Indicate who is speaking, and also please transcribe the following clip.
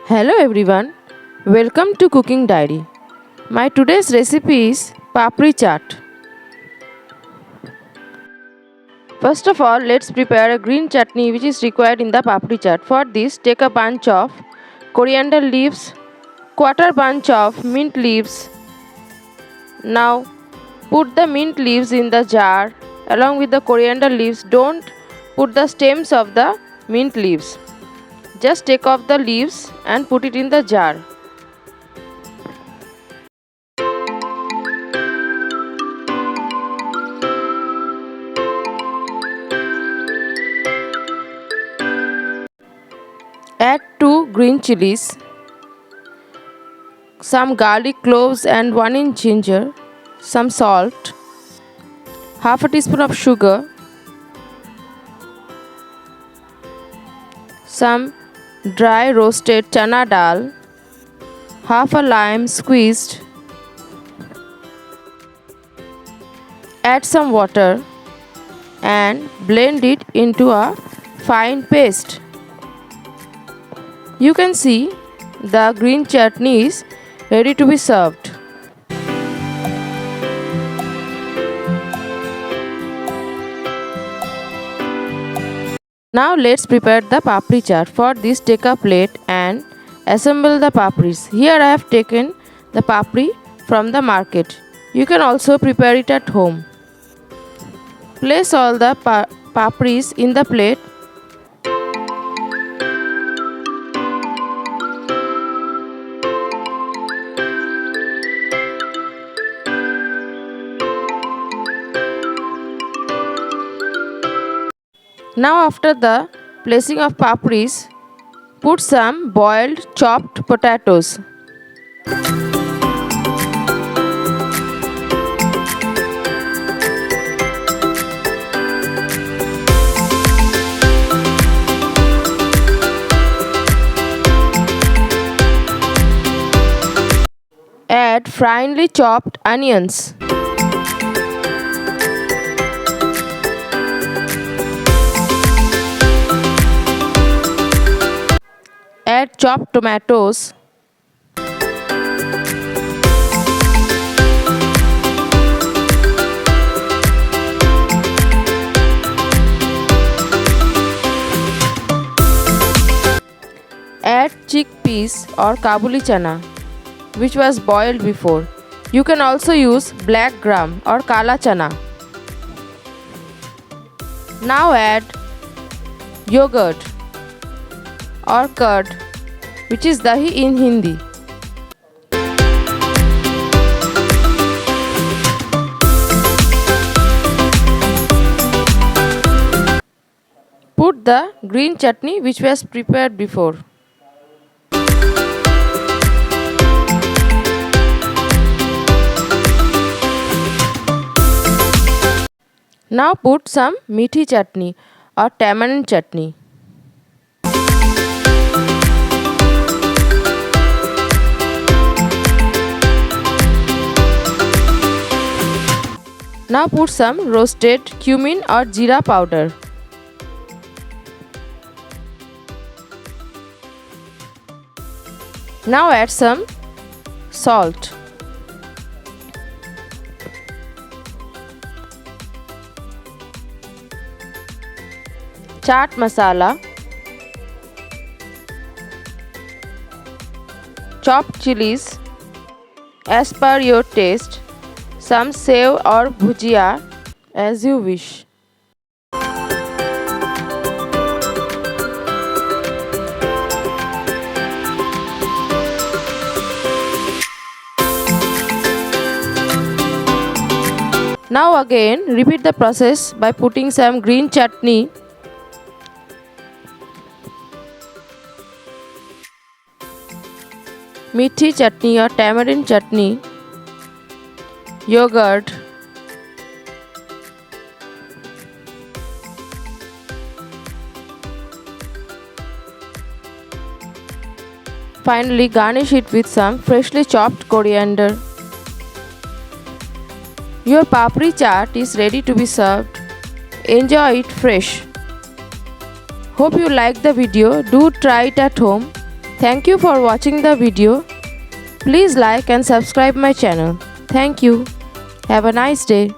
Speaker 1: Hello everyone, welcome to Cooking Diary. My today's recipe is papri chaat. First of all, let's prepare a green chutney which is required in the papri chaat. For this, take a bunch of coriander leaves, quarter bunch of mint leaves. Now, put the mint leaves in the jar along with the coriander leaves. Don't put the stems of the mint leaves. Just take off the leaves and put it in the jar. Add 2 green chilies, some garlic cloves and 1 inch ginger, some salt, half a teaspoon of sugar, some dry roasted chana dal, half a lime squeezed. Add some water and blend it into a fine paste. You can see the green chutney is ready to be served. Now let's prepare the papri chaat. For this, take a plate and assemble the papris. Here I have taken the papri from the market. You can also prepare it at home. Place all the papris in the plate. Now after the placing of papris, put some boiled chopped potatoes. Add finely chopped onions. Add chopped tomatoes. Add chickpeas or kabuli chana, which was boiled before. You can also use black gram or kala chana. Now add yogurt or curd, which is dahi in Hindi. Put the green chutney which was prepared before. Now put some mithi chutney or tamarind chutney. Now put some roasted cumin or jeera powder. Now add some salt. Chaat masala. Chopped chilies as per your taste. Some sev or bhujia as you wish. Now again repeat the process by putting some green chutney, mithi chutney or tamarind chutney, yogurt, finally garnish it with some freshly chopped coriander. Your papri chaat is ready to be served. Enjoy it fresh. Hope you liked the video. Do try it at home. Thank you for watching the video. Please like and subscribe my channel. Thank you. Have a nice day.